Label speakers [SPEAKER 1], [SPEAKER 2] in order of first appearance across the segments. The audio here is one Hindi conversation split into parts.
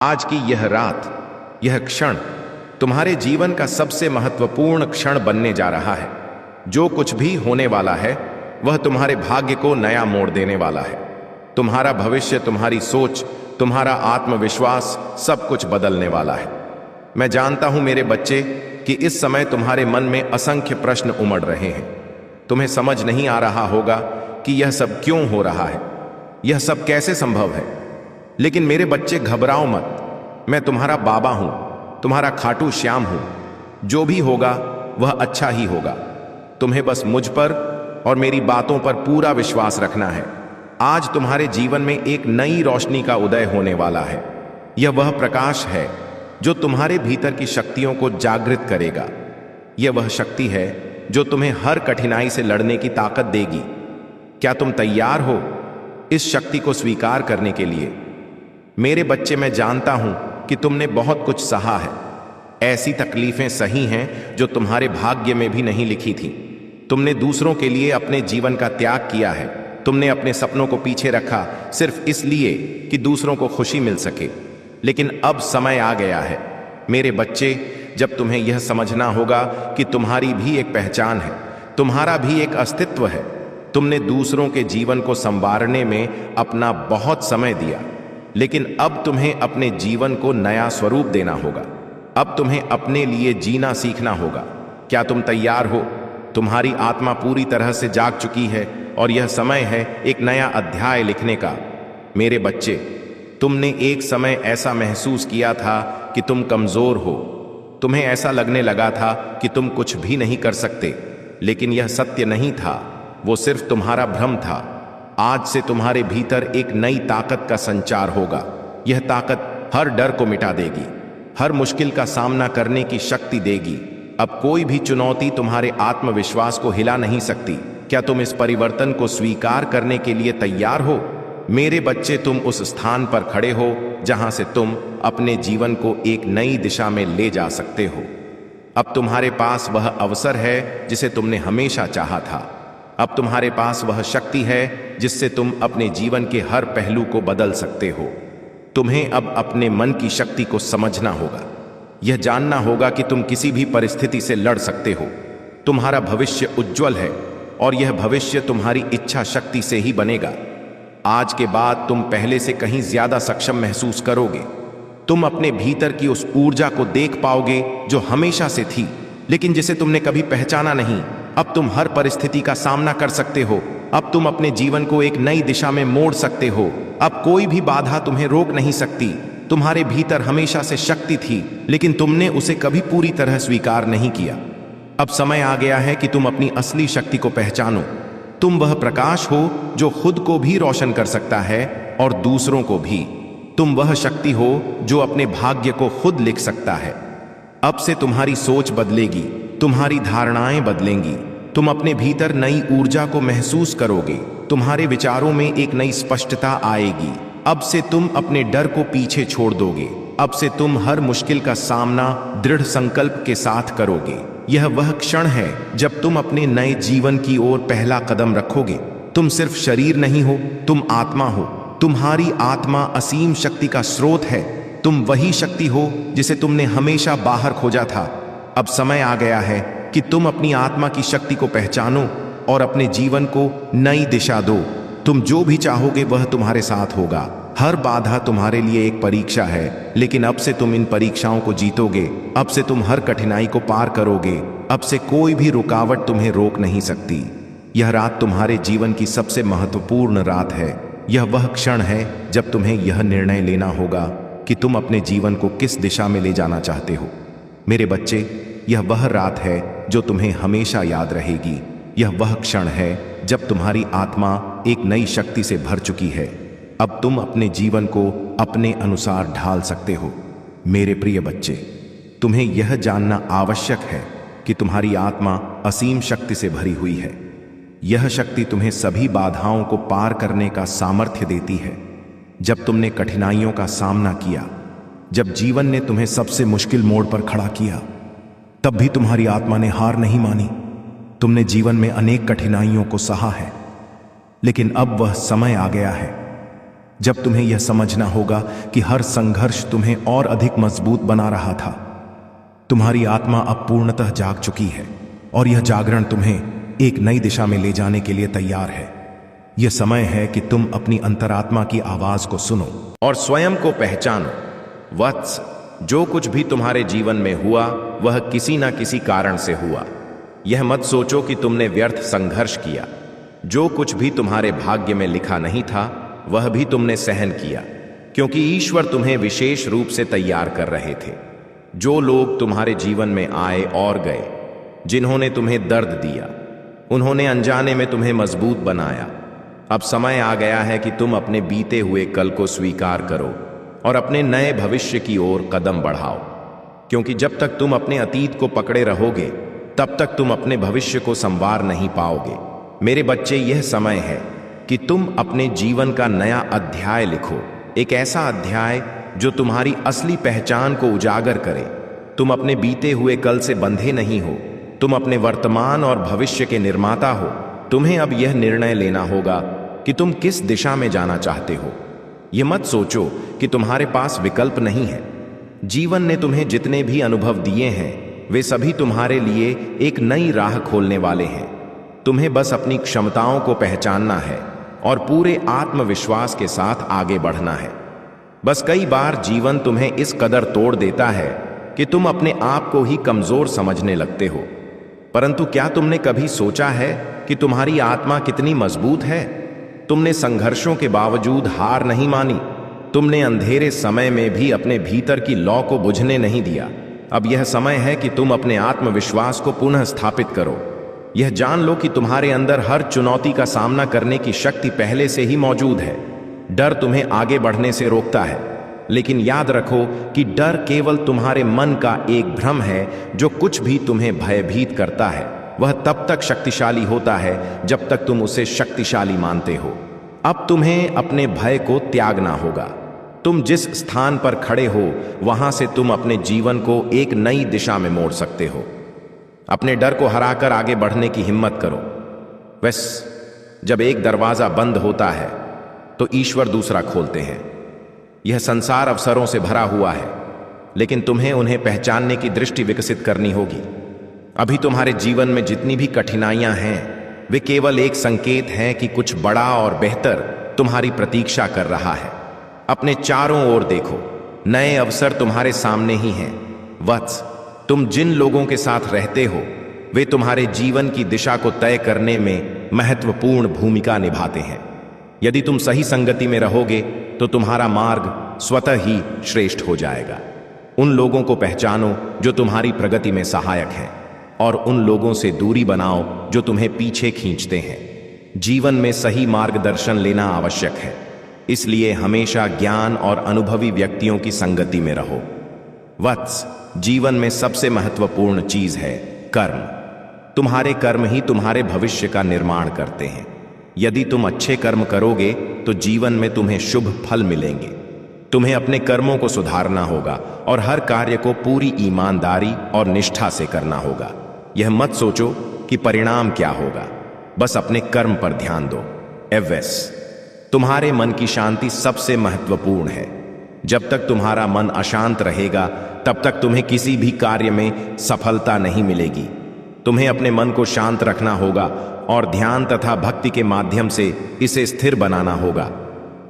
[SPEAKER 1] आज की यह रात, यह क्षण तुम्हारे जीवन का सबसे महत्वपूर्ण क्षण बनने जा रहा है। जो कुछ भी होने वाला है वह तुम्हारे भाग्य को नया मोड़ देने वाला है। तुम्हारा भविष्य, तुम्हारी सोच, तुम्हारा आत्मविश्वास सब कुछ बदलने वाला है। मैं जानता हूं मेरे बच्चे कि इस समय तुम्हारे मन में असंख्य प्रश्न उमड़ रहे हैं। तुम्हें समझ नहीं आ रहा होगा कि यह सब क्यों हो रहा है, यह सब कैसे संभव है। लेकिन मेरे बच्चे, घबराओ मत। मैं तुम्हारा बाबा हूं, तुम्हारा खाटू श्याम हूं। जो भी होगा वह अच्छा ही होगा। तुम्हें बस मुझ पर और मेरी बातों पर पूरा विश्वास रखना है। आज तुम्हारे जीवन में एक नई रोशनी का उदय होने वाला है। यह वह प्रकाश है जो तुम्हारे भीतर की शक्तियों को जागृत करेगा। यह वह शक्ति है जो तुम्हें हर कठिनाई से लड़ने की ताकत देगी। क्या तुम तैयार हो इस शक्ति को स्वीकार करने के लिए? मेरे बच्चे, मैं जानता हूं कि तुमने बहुत कुछ सहा है। ऐसी तकलीफें सही हैं जो तुम्हारे भाग्य में भी नहीं लिखी थी। तुमने दूसरों के लिए अपने जीवन का त्याग किया है। तुमने अपने सपनों को पीछे रखा सिर्फ इसलिए कि दूसरों को खुशी मिल सके। लेकिन अब समय आ गया है मेरे बच्चे, जब तुम्हें यह समझना होगा कि तुम्हारी भी एक पहचान है, तुम्हारा भी एक अस्तित्व है। तुमने दूसरों के जीवन को संवारने में अपना बहुत समय दिया, लेकिन अब तुम्हें अपने जीवन को नया स्वरूप देना होगा। अब तुम्हें अपने लिए जीना सीखना होगा। क्या तुम तैयार हो? तुम्हारी आत्मा पूरी तरह से जाग चुकी है और यह समय है एक नया अध्याय लिखने का। मेरे बच्चे, तुमने एक समय ऐसा महसूस किया था कि तुम कमजोर हो। तुम्हें ऐसा लगने लगा था कि तुम कुछ भी नहीं कर सकते, लेकिन यह सत्य नहीं था, वो सिर्फ तुम्हारा भ्रम था। आज से तुम्हारे भीतर एक नई ताकत का संचार होगा। यह ताकत हर डर को मिटा देगी, हर मुश्किल का सामना करने की शक्ति देगी। अब कोई भी चुनौती तुम्हारे आत्मविश्वास को हिला नहीं सकती। क्या तुम इस परिवर्तन को स्वीकार करने के लिए तैयार हो? मेरे बच्चे, तुम उस स्थान पर खड़े हो जहां से तुम अपने जीवन को एक नई दिशा में ले जा सकते हो। अब तुम्हारे पास वह अवसर है जिसे तुमने हमेशा चाहा था। अब तुम्हारे पास वह शक्ति है जिससे तुम अपने जीवन के हर पहलू को बदल सकते हो। तुम्हें अब अपने मन की शक्ति को समझना होगा। यह जानना होगा कि तुम किसी भी परिस्थिति से लड़ सकते हो। तुम्हारा भविष्य उज्जवल है और यह भविष्य तुम्हारी इच्छा शक्ति से ही बनेगा। आज के बाद तुम पहले से कहीं ज्यादा सक्षम महसूस करोगे। तुम अपने भीतर की उस ऊर्जा को देख पाओगे जो हमेशा से थी, लेकिन जिसे तुमने कभी पहचाना नहीं। अब तुम हर परिस्थिति का सामना कर सकते हो। अब तुम अपने जीवन को एक नई दिशा में मोड़ सकते हो। अब कोई भी बाधा तुम्हें रोक नहीं सकती। तुम्हारे भीतर हमेशा से शक्ति थी, लेकिन तुमने उसे कभी पूरी तरह स्वीकार नहीं किया। अब समय आ गया है कि तुम अपनी असली शक्ति को पहचानो। तुम वह प्रकाश हो जो खुद को भी रोशन कर सकता है और दूसरों को भी। तुम वह शक्ति हो जो अपने भाग्य को खुद लिख सकता है। अब से तुम्हारी सोच बदलेगी, तुम्हारी धारणाएं बदलेंगी। तुम अपने भीतर नई ऊर्जा को महसूस करोगे। तुम्हारे विचारों में एक नई स्पष्टता आएगी। अब से तुम अपने डर को पीछे छोड़ दोगे। अब से तुम हर मुश्किल का सामना दृढ़ संकल्प के साथ करोगे। यह वह क्षण है जब तुम अपने नए जीवन की ओर पहला कदम रखोगे। तुम सिर्फ शरीर नहीं हो, तुम आत्मा हो। तुम्हारी आत्मा असीम शक्ति का स्रोत है। तुम वही शक्ति हो जिसे तुमने हमेशा बाहर खोजा था। अब समय आ गया है कि तुम अपनी आत्मा की शक्ति को पहचानो और अपने जीवन को नई दिशा दो। तुम जो भी चाहोगे वह तुम्हारे साथ होगा। हर बाधा तुम्हारे लिए एक परीक्षा है, लेकिन अब से तुम इन परीक्षाओं को जीतोगे। अब से तुम हर कठिनाई को पार करोगे। अब से कोई भी रुकावट तुम्हें रोक नहीं सकती। यह रात तुम्हारे जीवन की सबसे महत्वपूर्ण रात है। यह वह क्षण है जब तुम्हें यह निर्णय लेना होगा कि तुम अपने जीवन को किस दिशा में ले जाना चाहते हो। मेरे बच्चे, यह वह रात है जो तुम्हें हमेशा याद रहेगी। यह वह क्षण है जब तुम्हारी आत्मा एक नई शक्ति से भर चुकी है। अब तुम अपने जीवन को अपने अनुसार ढाल सकते हो। मेरे प्रिय बच्चे, तुम्हें यह जानना आवश्यक है कि तुम्हारी आत्मा असीम शक्ति से भरी हुई है। यह शक्ति तुम्हें सभी बाधाओं को पार करने का सामर्थ्य देती है। जब तुमने कठिनाइयों का सामना किया, जब जीवन ने तुम्हें सबसे मुश्किल मोड़ पर खड़ा किया, तब भी तुम्हारी आत्मा ने हार नहीं मानी। तुमने जीवन में अनेक कठिनाइयों को सहा है, लेकिन अब वह समय आ गया है जब तुम्हें यह समझना होगा कि हर संघर्ष तुम्हें और अधिक मजबूत बना रहा था। तुम्हारी आत्मा अब पूर्णतः जाग चुकी है और यह जागरण तुम्हें एक नई दिशा में ले जाने के लिए तैयार है। यह समय है कि तुम अपनी अंतरात्मा की आवाज को सुनो और स्वयं को पहचानो। वत्स, जो कुछ भी तुम्हारे जीवन में हुआ वह किसी न किसी कारण से हुआ। यह मत सोचो कि तुमने व्यर्थ संघर्ष किया। जो कुछ भी तुम्हारे भाग्य में लिखा नहीं था वह भी तुमने सहन किया, क्योंकि ईश्वर तुम्हें विशेष रूप से तैयार कर रहे थे। जो लोग तुम्हारे जीवन में आए और गए, जिन्होंने तुम्हें दर्द दिया, उन्होंने अनजाने में तुम्हें मजबूत बनाया। अब समय आ गया है कि तुम अपने बीते हुए कल को स्वीकार करो और अपने नए भविष्य की ओर कदम बढ़ाओ, क्योंकि जब तक तुम अपने अतीत को पकड़े रहोगे तब तक तुम अपने भविष्य को संवार नहीं पाओगे। मेरे बच्चे, यह समय है कि तुम अपने जीवन का नया अध्याय लिखो, एक ऐसा अध्याय जो तुम्हारी असली पहचान को उजागर करे। तुम अपने बीते हुए कल से बंधे नहीं हो, तुम अपने वर्तमान और भविष्य के निर्माता हो। तुम्हें अब यह निर्णय लेना होगा कि तुम किस दिशा में जाना चाहते हो। यह मत सोचो कि तुम्हारे पास विकल्प नहीं है। जीवन ने तुम्हें जितने भी अनुभव दिए हैं वे सभी तुम्हारे लिए एक नई राह खोलने वाले हैं। तुम्हें बस अपनी क्षमताओं को पहचानना है और पूरे आत्मविश्वास के साथ आगे बढ़ना है। बस कई बार जीवन तुम्हें इस कदर तोड़ देता है कि तुम अपने आप को ही कमजोर समझने लगते हो। परंतु क्या तुमने कभी सोचा है कि तुम्हारी आत्मा कितनी मजबूत है? तुमने संघर्षों के बावजूद हार नहीं मानी। तुमने अंधेरे समय में भी अपने भीतर की लौ को बुझने नहीं दिया। अब यह समय है कि तुम अपने आत्मविश्वास को पुनः स्थापित करो। यह जान लो कि तुम्हारे अंदर हर चुनौती का सामना करने की शक्ति पहले से ही मौजूद है। डर तुम्हें आगे बढ़ने से रोकता है, लेकिन याद रखो कि डर केवल तुम्हारे मन का एक भ्रम है। जो कुछ भी तुम्हें भयभीत करता है वह तब तक शक्तिशाली होता है जब तक तुम उसे शक्तिशाली मानते हो। अब तुम्हें अपने भय को त्यागना होगा। तुम जिस स्थान पर खड़े हो वहां से तुम अपने जीवन को एक नई दिशा में मोड़ सकते हो। अपने डर को हराकर आगे बढ़ने की हिम्मत करो। वैसे जब एक दरवाजा बंद होता है तो ईश्वर दूसरा खोलते हैं। यह संसार अवसरों से भरा हुआ है, लेकिन तुम्हें उन्हें पहचानने की दृष्टि विकसित करनी होगी। अभी तुम्हारे जीवन में जितनी भी कठिनाइयां हैं वे केवल एक संकेत हैं कि कुछ बड़ा और बेहतर तुम्हारी प्रतीक्षा कर रहा है। अपने चारों ओर देखो, नए अवसर तुम्हारे सामने ही हैं। वत्स, तुम जिन लोगों के साथ रहते हो वे तुम्हारे जीवन की दिशा को तय करने में महत्वपूर्ण भूमिका निभाते हैं। यदि तुम सही संगति में रहोगे तो तुम्हारा मार्ग स्वतः ही श्रेष्ठ हो जाएगा। उन लोगों को पहचानो जो तुम्हारी प्रगति में सहायक हैं और उन लोगों से दूरी बनाओ जो तुम्हें पीछे खींचते हैं। जीवन में सही मार्गदर्शन लेना आवश्यक है, इसलिए हमेशा ज्ञान और अनुभवी व्यक्तियों की संगति में रहो। वत्स, जीवन में सबसे महत्वपूर्ण चीज है कर्म। तुम्हारे कर्म ही तुम्हारे भविष्य का निर्माण करते हैं। यदि तुम अच्छे कर्म करोगे तो जीवन में तुम्हें शुभ फल मिलेंगे। तुम्हें अपने कर्मों को सुधारना होगा और हर कार्य को पूरी ईमानदारी और निष्ठा से करना होगा। यह मत सोचो कि परिणाम क्या होगा, बस अपने कर्म पर ध्यान दो। एवेस, तुम्हारे मन की शांति सबसे महत्वपूर्ण है। जब तक तुम्हारा मन अशांत रहेगा तब तक तुम्हें किसी भी कार्य में सफलता नहीं मिलेगी। तुम्हें अपने मन को शांत रखना होगा और ध्यान तथा भक्ति के माध्यम से इसे स्थिर बनाना होगा।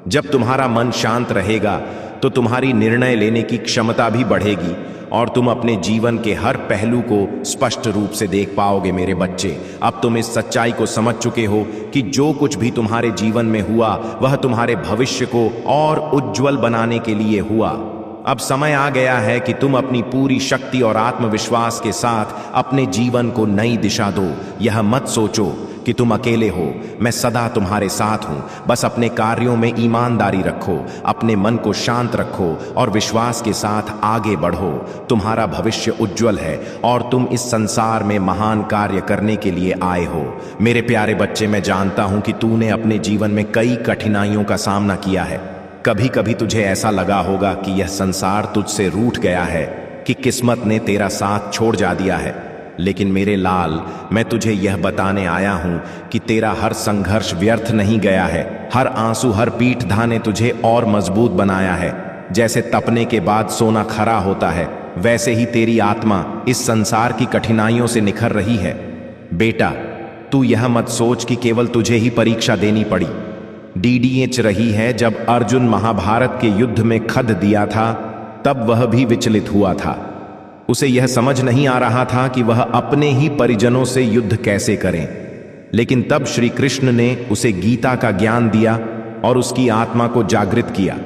[SPEAKER 1] जब तुम्हारा मन शांत रहेगा तो तुम्हारी निर्णय लेने की क्षमता भी बढ़ेगी और तुम अपने जीवन के हर पहलू को स्पष्ट रूप से देख पाओगे। मेरे बच्चे, अब तुम इस सच्चाई को समझ चुके हो कि जो कुछ भी तुम्हारे जीवन में हुआ वह तुम्हारे भविष्य को और उज्जवल बनाने के लिए हुआ। अब समय आ गया है कि तुम अपनी पूरी शक्ति और आत्मविश्वास के साथ अपने जीवन को नई दिशा दो। यह मत सोचो कि तुम अकेले हो, मैं सदा तुम्हारे साथ हूं। बस अपने कार्यों में ईमानदारी रखो, अपने मन को शांत रखो और विश्वास के साथ आगे बढ़ो। तुम्हारा भविष्य उज्जवल है और तुम इस संसार में महान कार्य करने के लिए आए हो। मेरे प्यारे बच्चे, मैं जानता हूं कि तूने अपने जीवन में कई कठिनाइयों का सामना किया है। कभी कभी तुझे ऐसा लगा होगा कि यह संसार तुझसे रूठ गया है, कि किस्मत ने तेरा साथ छोड़ जा दिया है। लेकिन मेरे लाल, मैं तुझे यह बताने आया हूं कि तेरा हर संघर्ष व्यर्थ नहीं गया है। हर आंसू, हर पीठ धाने तुझे और मजबूत बनाया है। जैसे तपने के बाद सोना खरा होता है, वैसे ही तेरी आत्मा इस संसार की कठिनाइयों से निखर रही है। बेटा, तू यह मत सोच कि केवल तुझे ही परीक्षा देनी पड़ी। डीडीएच रही है। जब अर्जुन महाभारत के युद्ध में खद दिया था, तब वह भी विचलित हुआ था। उसे यह समझ नहीं आ रहा था कि वह अपने ही परिजनों से युद्ध कैसे करें। लेकिन तब श्री कृष्ण ने उसे गीता का ज्ञान दिया और उसकी आत्मा को जागृत किया।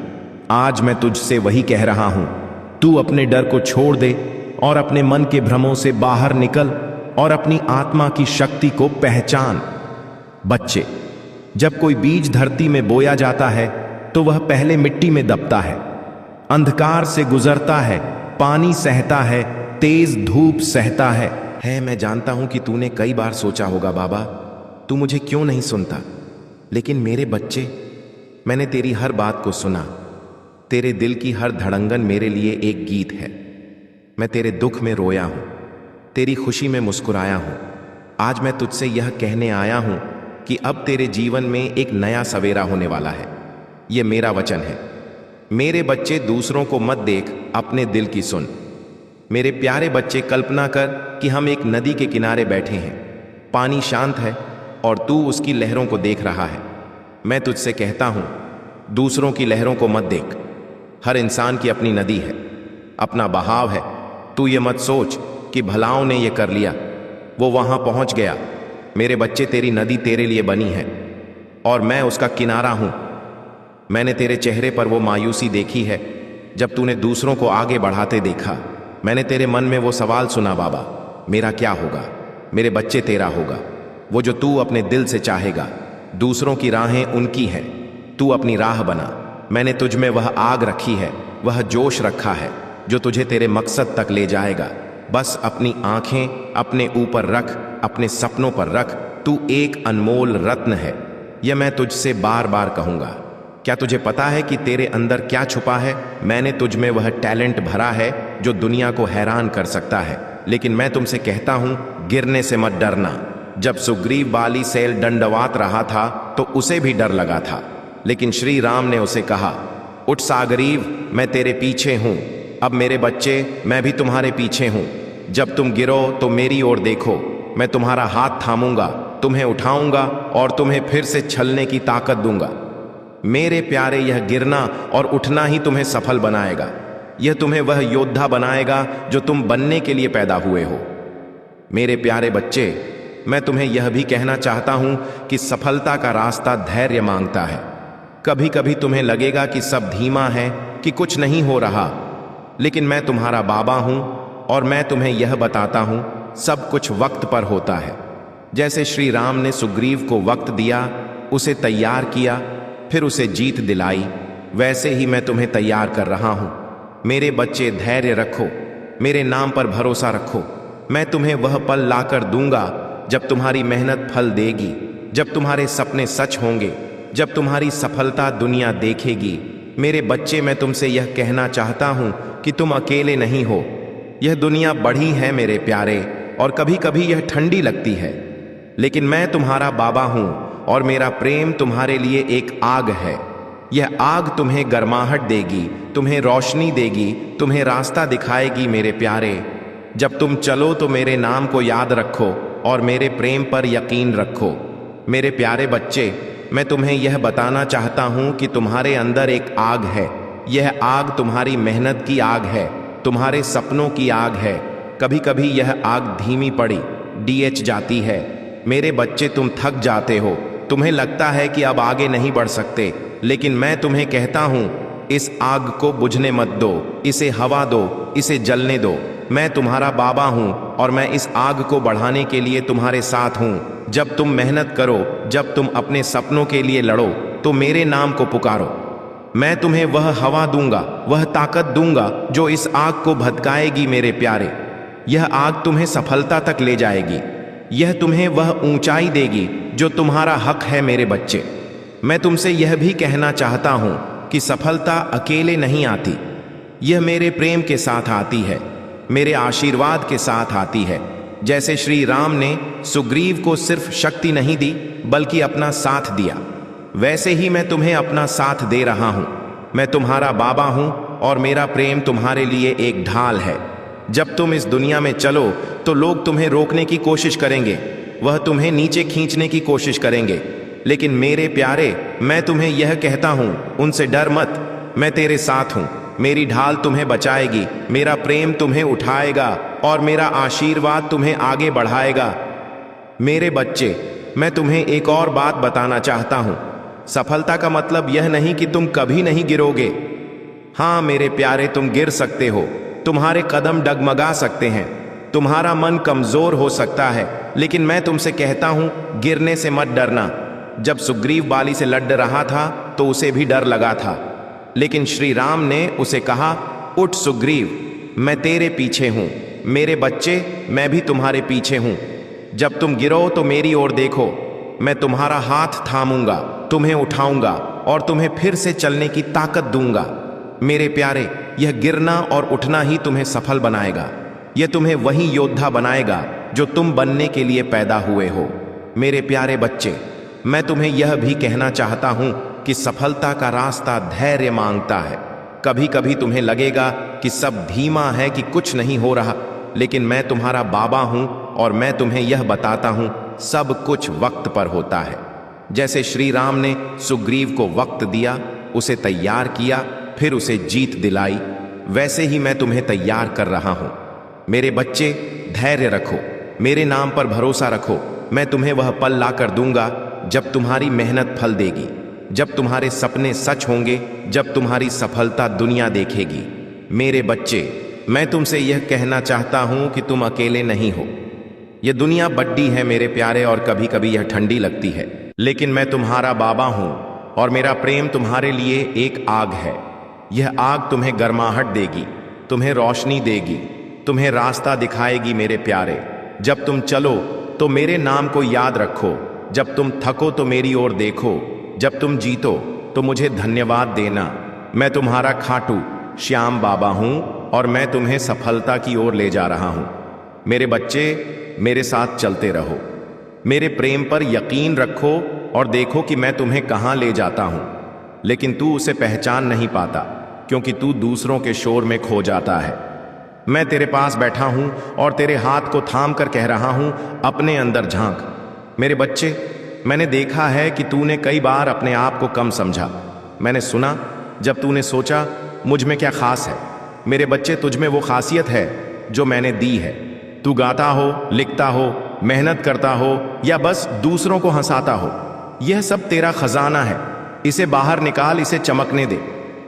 [SPEAKER 1] आज मैं तुझसे वही कह रहा हूं, तू अपने डर को छोड़ दे और अपने मन के भ्रमों से बाहर निकल और अपनी आत्मा की शक्ति को पहचान। बच्चे, जब कोई बीज धरती में बोया जाता है तो वह पहले मिट्टी में दबता है, अंधकार से गुजरता है, पानी सहता है, तेज धूप सहता है। मैं जानता हूं कि तूने कई बार सोचा होगा, बाबा तू मुझे क्यों नहीं सुनता। लेकिन मेरे बच्चे, मैंने तेरी हर बात को सुना। तेरे दिल की हर धड़ंगन मेरे लिए एक गीत है। मैं तेरे दुख में रोया हूं, तेरी खुशी में मुस्कुराया हूं। आज मैं तुझसे यह कहने आया हूं कि अब तेरे जीवन में एक नया सवेरा होने वाला है। यह मेरा वचन है। मेरे बच्चे, दूसरों को मत देख, अपने दिल की सुन। मेरे प्यारे बच्चे, कल्पना कर कि हम एक नदी के किनारे बैठे हैं। पानी शांत है और तू उसकी लहरों को देख रहा है। मैं तुझसे कहता हूं, दूसरों की लहरों को मत देख। हर इंसान की अपनी नदी है, अपना बहाव है। तू ये मत सोच कि भलाओं ने ये कर लिया, वो वहां पहुंच गया। मेरे बच्चे, तेरी नदी तेरे लिए बनी है और मैं उसका किनारा हूं। मैंने तेरे चेहरे पर वो मायूसी देखी है जब तूने दूसरों को आगे बढ़ाते देखा। मैंने तेरे मन में वो सवाल सुना, बाबा मेरा क्या होगा। मेरे बच्चे, तेरा होगा वो जो तू अपने दिल से चाहेगा। दूसरों की राहें उनकी हैं, तू अपनी राह बना। मैंने तुझ में वह आग रखी है, वह जोश रखा है जो तुझे तेरे मकसद तक ले जाएगा। बस अपनी आंखें अपने ऊपर रख, अपने सपनों पर रख। तू एक अनमोल रत्न है। यह मैं तुझसे बार बार कहूंगा। क्या तुझे पता है कि तेरे अंदर क्या छुपा है? मैंने तुझ में वह टैलेंट भरा है जो दुनिया को हैरान कर सकता है। लेकिन मैं तुमसे कहता हूं, गिरने से मत डरना। जब सुग्रीव बाली सेल दंडवात रहा था तो उसे भी डर लगा था, लेकिन श्री राम ने उसे कहा, उठ सागरीव, मैं तेरे पीछे हूं। अब मेरे बच्चे, मैं भी तुम्हारे पीछे हूं। जब तुम गिरो तो मेरी ओर देखो, मैं तुम्हारा हाथ थामूंगा, तुम्हें उठाऊंगा और तुम्हें फिर से चलने की ताकत दूंगा। मेरे प्यारे, यह गिरना और उठना ही तुम्हें सफल बनाएगा। यह तुम्हें वह योद्धा बनाएगा जो तुम बनने के लिए पैदा हुए हो। मेरे प्यारे बच्चे, मैं तुम्हें यह भी कहना चाहता हूं कि सफलता का रास्ता धैर्य मांगता है। कभी कभी तुम्हें लगेगा कि सब धीमा है, कि कुछ नहीं हो रहा, लेकिन मैं तुम्हारा बाबा हूं और मैं तुम्हें यह बताता हूं, सब कुछ वक्त पर होता है। जैसे श्री राम ने सुग्रीव को वक्त दिया, उसे तैयार किया, फिर उसे जीत दिलाई, वैसे ही मैं तुम्हें तैयार कर रहा हूं। मेरे बच्चे, धैर्य रखो, मेरे नाम पर भरोसा रखो। मैं तुम्हें वह पल लाकर दूंगा जब तुम्हारी मेहनत फल देगी, जब तुम्हारे सपने सच होंगे, जब तुम्हारी सफलता दुनिया देखेगी। मेरे बच्चे, मैं तुमसे यह कहना चाहता हूं कि तुम अकेले नहीं हो। यह दुनिया बड़ी है मेरे प्यारे, और कभी कभी यह ठंडी लगती है, लेकिन मैं तुम्हारा बाबा हूं और मेरा प्रेम तुम्हारे लिए एक आग है। यह आग तुम्हें गर्माहट देगी, तुम्हें रोशनी देगी, तुम्हें रास्ता दिखाएगी। मेरे प्यारे, जब तुम चलो तो मेरे नाम को याद रखो और मेरे प्रेम पर यकीन रखो। मेरे प्यारे बच्चे, मैं तुम्हें यह बताना चाहता हूं कि तुम्हारे अंदर एक आग है। यह आग तुम्हारी मेहनत की आग है, तुम्हारे सपनों की आग है। कभी कभी यह आग धीमी पड़ी डीएच जाती है। मेरे बच्चे, तुम थक जाते हो, तुम्हें लगता है कि अब आगे नहीं बढ़ सकते, लेकिन मैं तुम्हें कहता हूं, इस आग को बुझने मत दो, इसे हवा दो, इसे जलने दो। मैं तुम्हारा बाबा हूं और मैं इस आग को बढ़ाने के लिए तुम्हारे साथ हूं। जब तुम मेहनत करो, जब तुम अपने सपनों के लिए लड़ो, तो मेरे नाम को पुकारो। मैं तुम्हें वह हवा दूंगा, वह ताकत दूंगा जो इस आग को भड़काएगी। मेरे प्यारे, यह आग तुम्हें सफलता तक ले जाएगी। यह तुम्हें वह ऊंचाई देगी जो तुम्हारा हक है। मेरे बच्चे, मैं तुमसे यह भी कहना चाहता हूं कि सफलता अकेले नहीं आती, यह मेरे प्रेम के साथ आती है, मेरे आशीर्वाद के साथ आती है। जैसे श्री राम ने सुग्रीव को सिर्फ शक्ति नहीं दी बल्कि अपना साथ दिया, वैसे ही मैं तुम्हें अपना साथ दे रहा हूं। मैं तुम्हारा बाबा हूं और मेरा प्रेम तुम्हारे लिए एक ढाल है। जब तुम इस दुनिया में चलो तो लोग तुम्हें रोकने की कोशिश करेंगे, वह तुम्हें नीचे खींचने की कोशिश करेंगे, लेकिन मेरे प्यारे, मैं तुम्हें यह कहता हूं, उनसे डर मत। मैं तेरे साथ हूं, मेरी ढाल तुम्हें बचाएगी, मेरा प्रेम तुम्हें उठाएगा और मेरा आशीर्वाद तुम्हें आगे बढ़ाएगा। मेरे बच्चे, मैं तुम्हें एक और बात बताना चाहता हूं। सफलता का मतलब यह नहीं कि तुम कभी नहीं गिरोगे। हां मेरे प्यारे, तुम गिर सकते हो, तुम्हारे कदम डगमगा सकते हैं, तुम्हारा मन कमजोर हो सकता है, लेकिन मैं तुमसे कहता हूं, गिरने से मत डरना। जब सुग्रीव बाली से लड़ रहा था तो उसे भी डर लगा था, लेकिन श्री राम ने उसे कहा, उठ सुग्रीव, मैं तेरे पीछे हूं। मेरे बच्चे, मैं भी तुम्हारे पीछे हूं। जब तुम गिरो तो मेरी ओर देखो, मैं तुम्हारा हाथ थामूंगा, तुम्हें उठाऊंगा और तुम्हें फिर से चलने की ताकत दूंगा। मेरे प्यारे, यह गिरना और उठना ही तुम्हें सफल बनाएगा। यह तुम्हें वही योद्धा बनाएगा जो तुम बनने के लिए पैदा हुए हो। मेरे प्यारे बच्चे, मैं तुम्हें यह भी कहना चाहता हूं कि सफलता का रास्ता धैर्य मांगता है। कभी कभी तुम्हें लगेगा कि सब धीमा है, कि कुछ नहीं हो रहा, लेकिन मैं तुम्हारा बाबा हूं और मैं तुम्हें यह बताता हूं, सब कुछ वक्त पर होता है। जैसे श्री राम ने सुग्रीव को वक्त दिया, उसे तैयार किया, फिर उसे जीत दिलाई, वैसे ही मैं तुम्हें तैयार कर रहा हूं। मेरे बच्चे, धैर्य रखो, मेरे नाम पर भरोसा रखो। मैं तुम्हें वह पल लाकर दूंगा जब तुम्हारी मेहनत फल देगी, जब तुम्हारे सपने सच होंगे, जब तुम्हारी सफलता दुनिया देखेगी। मेरे बच्चे, मैं तुमसे यह कहना चाहता हूं कि तुम अकेले नहीं हो। यह दुनिया बड्डी है मेरे प्यारे, और कभी कभी यह ठंडी लगती है, लेकिन मैं तुम्हारा बाबा हूं और मेरा प्रेम तुम्हारे लिए एक आग है। यह आग तुम्हें गर्माहट देगी, तुम्हें रोशनी देगी, तुम्हें रास्ता दिखाएगी। मेरे प्यारे, जब तुम चलो तो मेरे नाम को याद रखो, जब तुम थको तो मेरी ओर देखो, जब तुम जीतो तो मुझे धन्यवाद देना। मैं तुम्हारा खाटू श्याम बाबा हूं और मैं तुम्हें सफलता की ओर ले जा रहा हूं। मेरे बच्चे, मेरे साथ चलते रहो, मेरे प्रेम पर यकीन रखो और देखो कि मैं तुम्हें कहां ले जाता हूं। लेकिन तू उसे पहचान नहीं पाता, क्योंकि तू दूसरों के शोर में खो जाता है। मैं तेरे पास बैठा हूं और तेरे हाथ को थाम कर कह रहा हूं, अपने अंदर झांक। मेरे बच्चे, मैंने देखा है कि तूने कई बार अपने आप को कम समझा। मैंने सुना जब तूने सोचा, मुझ में क्या खास है। मेरे बच्चे, तुझ में वो खासियत है जो मैंने दी है। तू गाता हो, लिखता हो, मेहनत करता हो या बस दूसरों को हंसाता हो, यह सब तेरा खजाना है। इसे बाहर निकाल, इसे चमकने दे।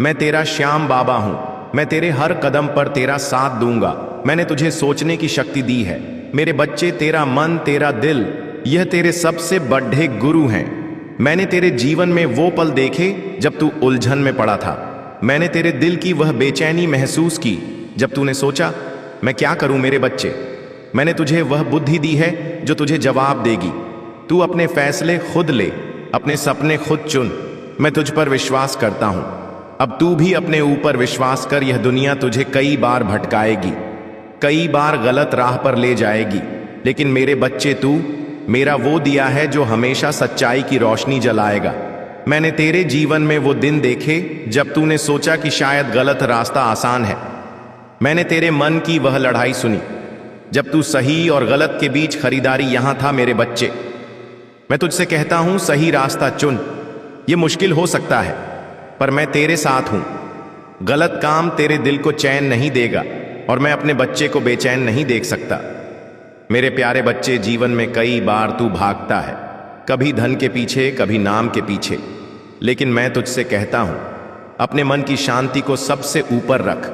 [SPEAKER 1] मैं तेरा श्याम बाबा हूं, मैं तेरे हर कदम पर तेरा साथ दूंगा। मैंने तुझे सोचने की शक्ति दी है। मेरे बच्चे, तेरा मन, तेरा दिल, यह तेरे सबसे बड़े गुरु हैं। मैंने तेरे जीवन में वो पल देखे जब तू उलझन में पड़ा था। मैंने तेरे दिल की वह बेचैनी महसूस की जब तूने सोचा, मैं क्या करूं। मेरे बच्चे, मैंने तुझे वह बुद्धि दी है जो तुझे जवाब देगी। तू अपने फैसले खुद ले, अपने सपने खुद चुन। मैं तुझ पर विश्वास करता हूं। अब तू भी अपने ऊपर विश्वास कर। यह दुनिया तुझे कई बार भटकाएगी, कई बार गलत राह पर ले जाएगी, लेकिन मेरे बच्चे, तू मेरा वो दिया है जो हमेशा सच्चाई की रोशनी जलाएगा। मैंने तेरे जीवन में वो दिन देखे जब तूने सोचा कि शायद गलत रास्ता आसान है। मैंने तेरे मन की वह लड़ाई सुनी जब तू सही और गलत के बीच खरीदारी यहां था। मेरे बच्चे, मैं तुझसे कहता हूं, सही रास्ता चुन। यह मुश्किल हो सकता है, पर मैं तेरे साथ हूं। गलत काम तेरे दिल को चैन नहीं देगा और मैं अपने बच्चे को बेचैन नहीं देख सकता। मेरे प्यारे बच्चे, जीवन में कई बार तू भागता है, कभी धन के पीछे, कभी नाम के पीछे, लेकिन मैं तुझसे कहता हूं, अपने मन की शांति को सबसे ऊपर रख।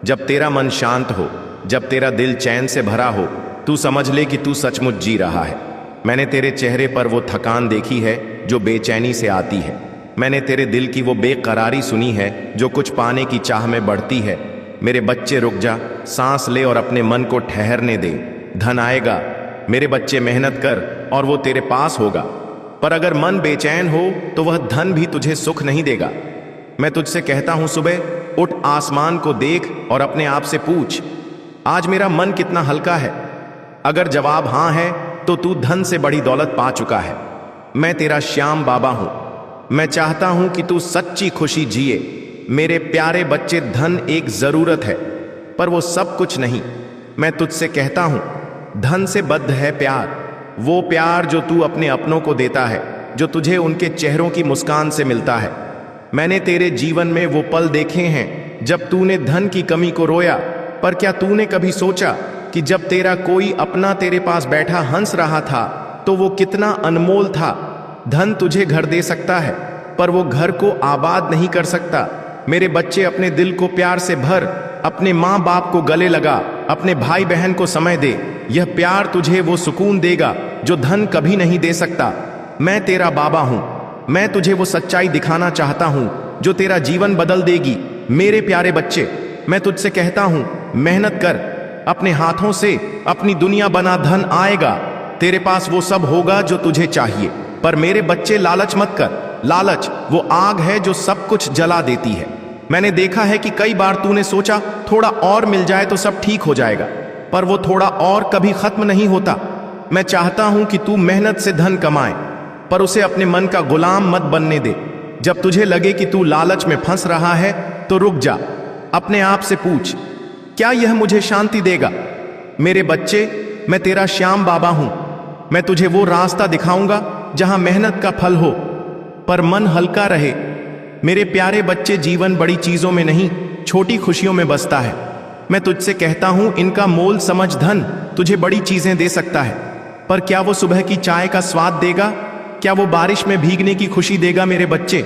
[SPEAKER 1] जब तेरा मन शांत हो, जब तेरा दिल चैन से भरा हो, तू समझ ले कि तू सचमुच जी रहा है। मैंने तेरे चेहरे पर वो थकान देखी है जो बेचैनी से आती है। मैंने तेरे दिल की वो बेकरारी सुनी है जो कुछ पाने की चाह में बढ़ती है। मेरे बच्चे, रुक जा, सांस ले और अपने मन को ठहरने दे। धन आएगा मेरे बच्चे, मेहनत कर और वो तेरे पास होगा। पर अगर मन बेचैन हो तो वह धन भी तुझे सुख नहीं देगा। मैं तुझसे कहता हूं, सुबह उठ, आसमान को देख और अपने आप से पूछ, आज मेरा मन कितना हल्का है। अगर जवाब हां है तो तू धन से बड़ी दौलत पा चुका है। मैं तेरा श्याम बाबा हूं। मैं चाहता हूं कि तू सच्ची खुशी जिए। मेरे प्यारे बच्चे, धन एक जरूरत है पर वो सब कुछ नहीं। मैं तुझसे कहता हूं, धन से बद्ध है प्यार। वो प्यार जो तू अपने अपनों को देता है, जो तुझे उनके चेहरों की मुस्कान से मिलता है। मैंने तेरे जीवन में वो पल देखे हैं जब तूने धन की कमी को रोया, पर क्या तूने कभी सोचा कि जब तेरा कोई अपना तेरे पास बैठा हंस रहा था तो वो कितना अनमोल था। धन तुझे घर दे सकता है पर वो घर को आबाद नहीं कर सकता। मेरे बच्चे, अपने दिल को प्यार से भर, अपने माँ बाप को गले लगा, अपने भाई बहन को समय दे। यह प्यार तुझे वो सुकून देगा जो धन कभी नहीं दे सकता। मैं तेरा बाबा हूं। मैं तुझे वो सच्चाई दिखाना चाहता हूं जो तेरा जीवन बदल देगी। मेरे प्यारे बच्चे, मैं तुझसे कहता हूं, मेहनत कर, अपने हाथों से अपनी दुनिया बना। धन आएगा, तेरे पास वो सब होगा जो तुझे चाहिए। पर मेरे बच्चे, लालच मत कर। लालच वो आग है जो सब कुछ जला देती है। मैंने देखा है कि कई बार तूने सोचा थोड़ा और मिल जाए तो सब ठीक हो जाएगा, पर वो थोड़ा और कभी खत्म नहीं होता। मैं चाहता हूं कि तू मेहनत से धन कमाए, पर उसे अपने मन का गुलाम मत बनने दे। जब तुझे लगे कि तू लालच में फंस रहा है तो रुक जा। अपने आप से पूछ, क्या यह मुझे शांति देगा? मेरे बच्चे, मैं तेरा श्याम बाबा हूं। मैं तुझे वो रास्ता दिखाऊंगा जहां मेहनत का फल हो पर मन हल्का रहे। मेरे प्यारे बच्चे, जीवन बड़ी चीजों में नहीं, छोटी खुशियों में बसता है। मैं तुझसे कहता हूं, इनका मोल समझ। धन तुझे बड़ी चीजें दे सकता है, पर क्या वो सुबह की चाय का स्वाद देगा? क्या वो बारिश में भीगने की खुशी देगा? मेरे बच्चे,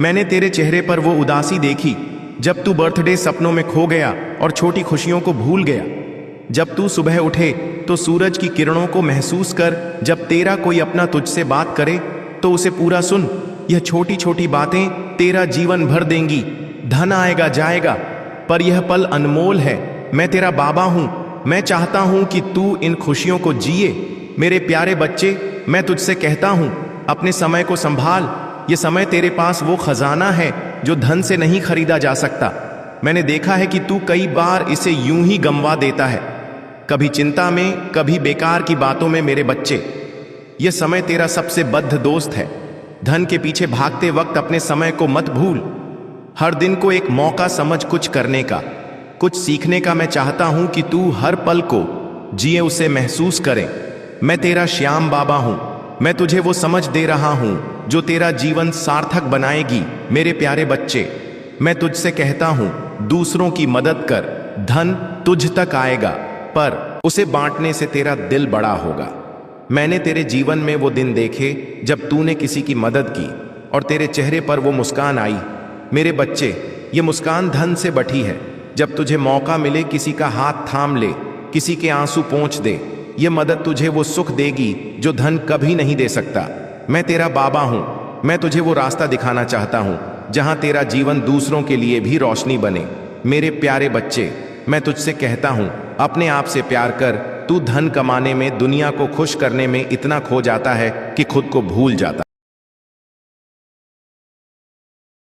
[SPEAKER 1] मैंने तेरे चेहरे पर वो उदासी देखी जब तू बर्थडे सपनों में खो गया और छोटी खुशियों को भूल गया। जब तू सुबह उठे तो सूरज की किरणों को महसूस कर। जब तेरा कोई अपना तुझसे बात करे तो उसे पूरा सुन। यह छोटी छोटी बातें तेरा जीवन भर देंगी। धन आएगा जाएगा, पर यह पल अनमोल है। मैं तेरा बाबा हूं। मैं चाहता हूं कि तू इन खुशियों को जिए। मेरे प्यारे बच्चे, मैं तुझसे कहता हूं, अपने समय को संभाल। ये समय तेरे पास वो खजाना है जो धन से नहीं खरीदा जा सकता। मैंने देखा है कि तू कई बार इसे यूं ही गंवा देता है, कभी चिंता में, कभी बेकार की बातों में। मेरे बच्चे, यह समय तेरा सबसे बद्ध दोस्त है। धन के पीछे भागते वक्त अपने समय को मत भूल। हर दिन को एक मौका समझ कुछ करने का, कुछ सीखने का। मैं चाहता हूं कि तू हर पल को जिए, उसे महसूस करे। मैं तेरा श्याम बाबा हूं। मैं तुझे वो समझ दे रहा हूं जो तेरा जीवन सार्थक बनाएगी। मेरे प्यारे बच्चे, मैं तुझसे कहता हूं, दूसरों की मदद कर। धन तुझ तक आएगा, पर उसे बांटने से तेरा दिल बड़ा होगा। मैंने तेरे जीवन में वो दिन देखे जब तूने किसी की मदद की और तेरे चेहरे पर वो मुस्कान आई। मेरे बच्चे, ये मुस्कान धन से बटी है। जब तुझे मौका मिले, किसी का हाथ थाम ले, किसी के आंसू पोंछ दे। ये मदद तुझे वो सुख देगी जो धन कभी नहीं दे सकता। मैं तेरा बाबा हूं। मैं तुझे वो रास्ता दिखाना चाहता हूं जहां तेरा जीवन दूसरों के लिए भी रोशनी बने। मेरे प्यारे बच्चे, मैं तुझसे कहता हूं, अपने आप से प्यार कर। तू धन कमाने में, दुनिया को खुश करने में इतना खो जाता है कि खुद को भूल जाता।